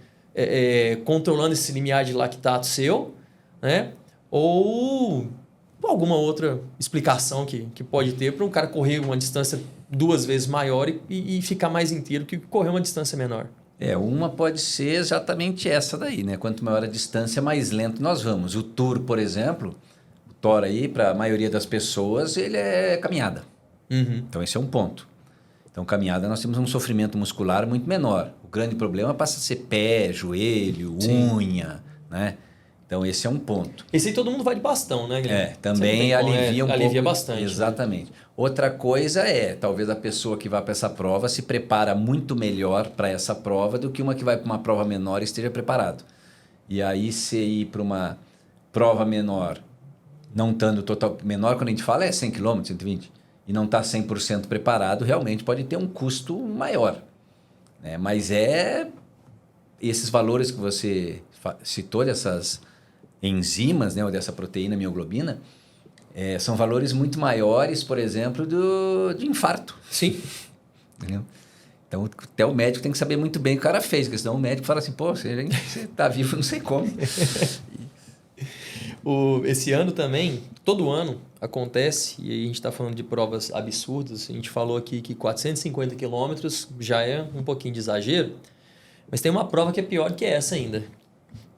controlando esse limiar de lactato seu, né? Ou alguma outra explicação que pode ter para um cara correr uma distância 2 vezes maior e ficar mais inteiro que correr uma distância menor. Uma pode ser exatamente essa daí, né? Quanto maior a distância, mais lento nós vamos. O Tour, por exemplo, o Tour aí, para a maioria das pessoas, ele é caminhada. Então, esse é um ponto. Então, caminhada, nós temos um sofrimento muscular muito menor. O grande problema passa a ser pé, joelho, unha, né? Então, esse é um ponto. Esse aí todo mundo vai de bastão, né, Guilherme? Também alivia um pouco. Alivia bastante. Exatamente. Né? Outra coisa talvez a pessoa que vai para essa prova se prepara muito melhor para essa prova do que uma que vai para uma prova menor e esteja preparado. E aí, se ir para uma prova menor, não estando total... Menor, quando a gente fala, 100 km, 120. E não está 100% preparado, realmente pode ter um custo maior. Né? Mas esses valores que você citou, dessas enzimas, né, ou dessa proteína mioglobina, são valores muito maiores, por exemplo, de infarto. Sim. Entendeu? Então, até o médico tem que saber muito bem o que o cara fez, porque senão o médico fala assim, pô, você está vivo, não sei como. Esse ano também, todo ano acontece, e aí a gente está falando de provas absurdas, a gente falou aqui que 450 quilômetros já é um pouquinho de exagero, mas tem uma prova que é pior que essa ainda,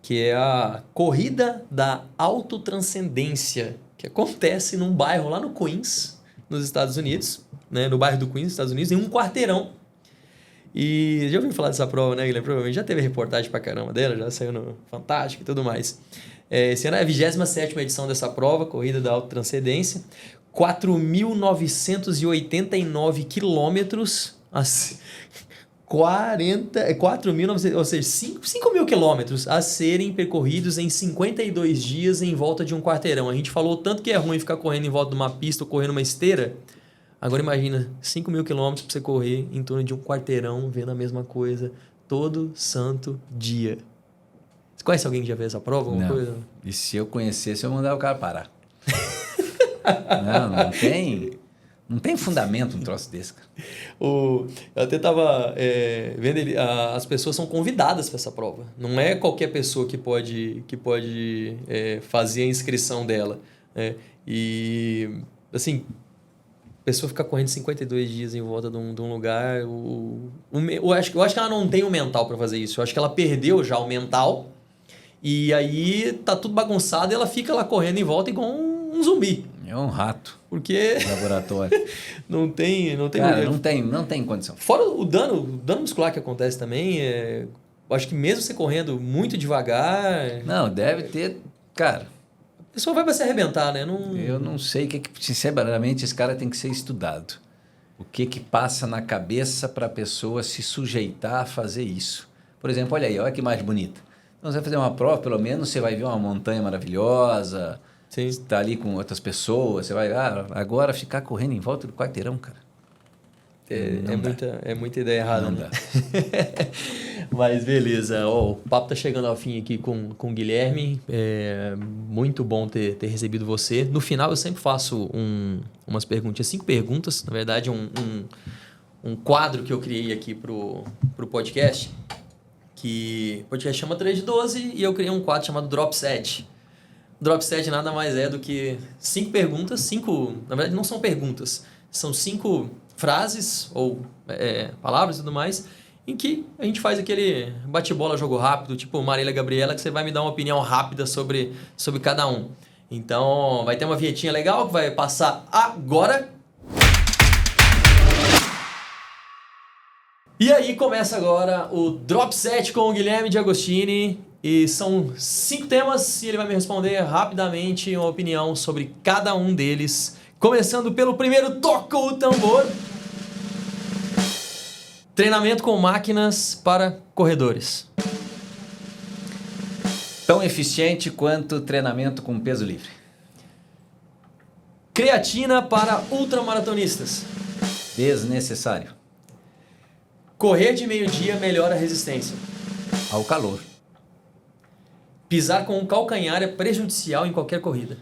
que é a Corrida da Autotranscendência, que acontece num bairro lá no Queens, nos Estados Unidos, né? No bairro do Queens, nos Estados Unidos, em um quarteirão. E já ouviu falar dessa prova, né, Guilherme? Provavelmente já teve reportagem pra caramba dela, já saiu no Fantástico e tudo mais. Esse ano é a 27ª edição dessa prova, Corrida da Autotranscendência. 4.989 quilômetros, 4.900, ou seja, 5 mil quilômetros a serem percorridos em 52 dias em volta de um quarteirão. A gente falou tanto que é ruim ficar correndo em volta de uma pista ou correndo uma esteira. Agora imagina, 5 mil quilômetros para você correr em torno de um quarteirão, vendo a mesma coisa todo santo dia. Você conhece alguém que já fez essa prova? Alguma coisa? E se eu conhecesse, eu mandava o cara parar. Não tem fundamento um troço desse, cara. Eu até estava vendo as pessoas são convidadas para essa prova. Não é qualquer pessoa que pode fazer a inscrição dela. E, assim, pessoa ficar correndo 52 dias em volta de um lugar, eu acho que ela não tem o mental para fazer isso. Eu acho que ela perdeu já o mental e aí tá tudo bagunçado e ela fica lá correndo em volta igual um zumbi. É um rato. Porque Laboratório. não tem Cara, não tem condição. Fora o dano muscular que acontece também, eu acho que mesmo você correndo muito devagar, Não, deve ter... Cara, a pessoa vai para se arrebentar, né? eu não sei o que... Sinceramente, esse cara tem que ser estudado. O que passa na cabeça para a pessoa se sujeitar a fazer isso. Por exemplo, olha aí, olha que imagem bonita. Então, você vai fazer uma prova, pelo menos você vai ver uma montanha maravilhosa, Sim. está ali com outras pessoas, você vai... agora ficar correndo em volta do quarteirão, cara. É muita ideia errada, Não né? dá. Mas beleza, o papo tá chegando ao fim aqui com o Guilherme. Muito bom ter recebido você. No final eu sempre faço umas perguntas, 5 perguntas, na verdade um quadro que eu criei aqui pro podcast, que o podcast chama 3 de 12 e eu criei um quadro chamado Drop Set. Drop Set nada mais é do que 5 perguntas, na verdade não são perguntas, são 5 frases ou palavras e tudo mais, em que a gente faz aquele bate-bola, jogo rápido, tipo Marília Gabriela, que você vai me dar uma opinião rápida sobre cada um. Então, vai ter uma vinhetinha legal que vai passar agora. E aí começa agora o Drop Set com o Guilherme de Agostini. E são 5 temas e ele vai me responder rapidamente uma opinião sobre cada um deles. Começando pelo primeiro, toca o tambor. Treinamento com máquinas para corredores. Tão eficiente quanto treinamento com peso livre. Creatina para ultramaratonistas. Desnecessário. Correr de meio-dia melhora a resistência. Ao calor. Pisar com o calcanhar é prejudicial em qualquer corrida.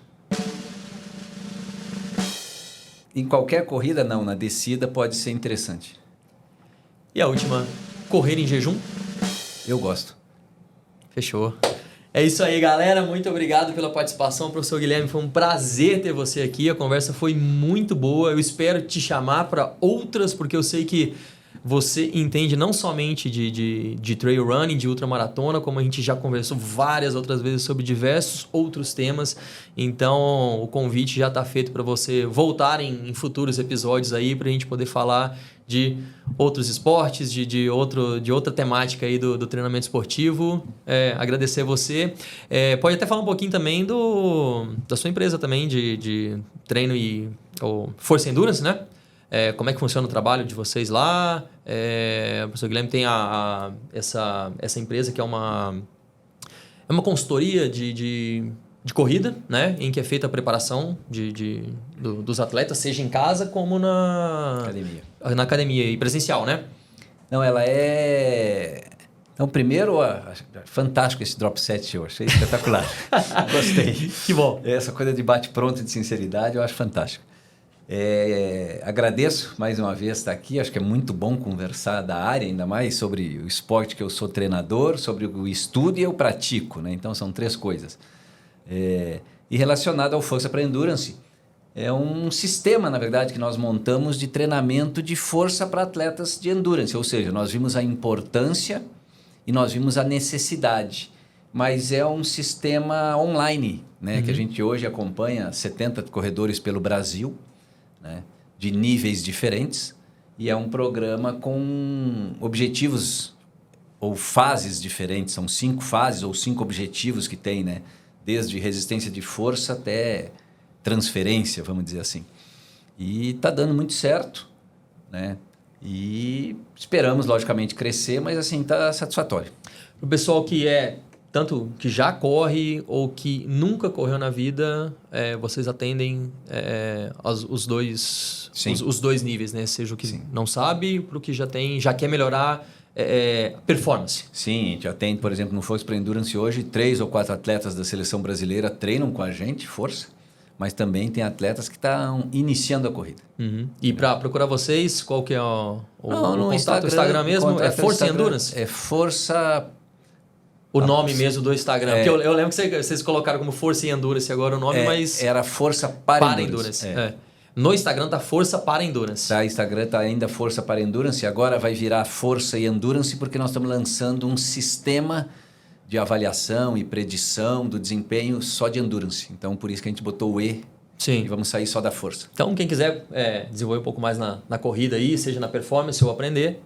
Em qualquer corrida, não. Na descida pode ser interessante. E a última, correr em jejum. Eu gosto. Fechou. É isso aí, galera. Muito obrigado pela participação, professor Guilherme. Foi um prazer ter você aqui. A conversa foi muito boa. Eu espero te chamar para outras, porque eu sei que você entende não somente de trail running, de ultramaratona, como a gente já conversou várias outras vezes sobre diversos outros temas. Então, o convite já está feito para você voltar em futuros episódios aí, para a gente poder falar de outros esportes, de outra temática aí do treinamento esportivo. Agradecer você. Pode até falar um pouquinho também da sua empresa também, de treino ou Força Endurance, né? Como é que funciona o trabalho de vocês lá? O professor Guilherme tem essa empresa que é uma consultoria de corrida, né? Em que é feita a preparação dos atletas, seja em casa como na academia e presencial, né? Não, ela é... Então, primeiro, fantástico esse drop set, eu achei espetacular. Gostei. Que bom. Essa coisa de bate-pronto e de sinceridade, eu acho fantástico. Agradeço mais uma vez estar aqui. Acho que é muito bom conversar da área, ainda mais sobre o esporte que eu sou treinador, sobre o estudo e eu pratico, né? Então, são 3 coisas. E relacionado ao Força para Endurance, é um sistema, na verdade, que nós montamos de treinamento de força para atletas de endurance. Ou seja, nós vimos a importância e nós vimos a necessidade. Mas é um sistema online, né? Que a gente hoje acompanha 70 corredores pelo Brasil, né? De níveis diferentes. E é um programa com objetivos ou fases diferentes. São 5 fases ou 5 objetivos que tem, né? Desde resistência de força até transferência, vamos dizer assim. E está dando muito certo, né? E esperamos, logicamente, crescer, mas assim, está satisfatório. Para o pessoal que tanto que já corre ou que nunca correu na vida, vocês atendem os dois níveis, né? Seja o que não sabe, para o que já tem, já quer melhorar performance. Sim, a gente atende, por exemplo, no Força para Endurance hoje, 3 ou 4 atletas da seleção brasileira treinam com a gente, força, mas também tem atletas que estão iniciando a corrida. E para procurar vocês, qual que é o contato? No Instagram mesmo? É Força Instagram, Endurance? É Força... O nome mesmo do Instagram. Porque eu lembro que vocês colocaram como Força e Endurance agora o nome, mas... Era Força para Endurance. No Instagram tá Força para Endurance. Tá, Instagram tá ainda Força para Endurance, agora vai virar Força e Endurance, porque nós estamos lançando um sistema de avaliação e predição do desempenho só de Endurance. Então, por isso que a gente botou o E. Sim. E vamos sair só da força. Então, quem quiser desenvolver um pouco mais na corrida aí, seja na performance ou aprender,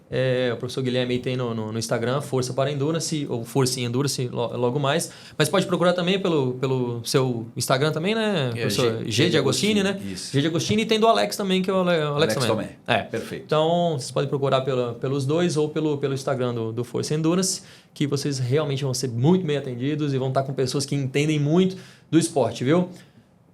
o professor Guilherme aí tem no Instagram, Força para Endurance, ou Força em Endurance logo mais. Mas pode procurar também pelo seu Instagram também, né, professor? G de Agostini, né? Isso. G de Agostini, e tem do Alex também, que é o Alex também. Perfeito. Então, vocês podem procurar pelos dois ou pelo Instagram do Força Endurance, que vocês realmente vão ser muito bem atendidos e vão estar com pessoas que entendem muito do esporte, viu?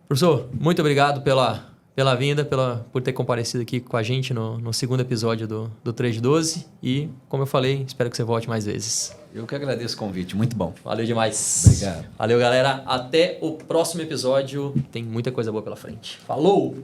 Professor, muito obrigado pela vinda, por ter comparecido aqui com a gente no segundo episódio do 3 de 12. E, como eu falei, espero que você volte mais vezes. Eu que agradeço o convite, muito bom. Valeu demais. Obrigado. Valeu, galera. Até o próximo episódio. Tem muita coisa boa pela frente. Falou!